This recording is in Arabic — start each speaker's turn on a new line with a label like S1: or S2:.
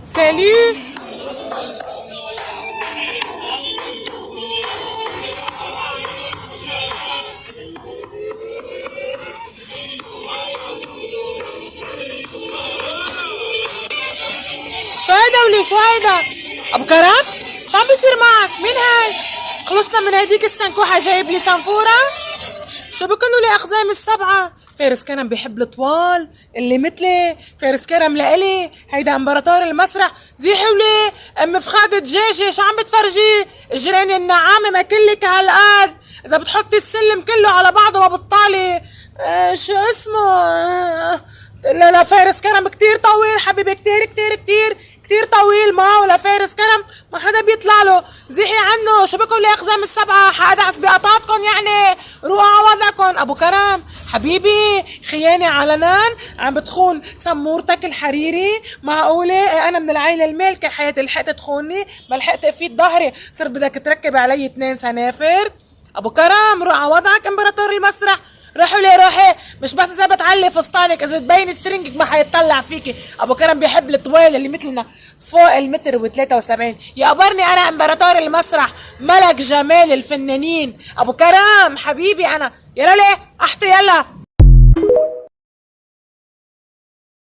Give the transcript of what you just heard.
S1: Salut. شو هيدا ولي شو هيدا؟ ابو كرم؟ شو عم بيصير معك؟ مين هاي؟ خلصنا من هديك السنكوحة جايب لي سنفورة؟ شو بكن ولي اقزام السبعة؟ فارس كرم بيحب الطوال اللي مثلي. فارس كرم لإلي هيدا امبراطور المسرح. زيحي ولي ام فخادة دجاجة شو عم بتفرجي؟ اجراني النعامة ما كلك هالقد. اذا بتحطي السلم كله على بعضه ما بتطالي. شو اسمه؟ لا لا، فارس كرم كتير طويل حبيبي، كتير كتير كتير كتير طويل. ما ولا فارس كرم ما حدا بيطلع له. زيحي عنه. شو بكم الاقزام السبعة؟ حادعس بقطاتكم يعني. روحوا على وضعكم. ابو كرم حبيبي، خيانة علنا. عم بتخون سمورتك الحريري؟ معقولة؟ انا من العائلة المالكة حياتي لحقت تخوني؟ ما لحقت افيد ظهري صرت بدك تركب علي 2 سنافر. ابو كرم روح على وضعك امبراطور المسرح. روحي لي روحي. مش بس اذا بتعلي فستانك، اذا بتبيني سترنجك ما حيتطلع فيكي. ابو كرم بيحب الطويل اللي مثلنا فوق المتر و73. يا قبرني انا امبراطور المسرح، ملك جمال الفنانين. ابو كرم حبيبي انا. يلا ليه احطي يلا.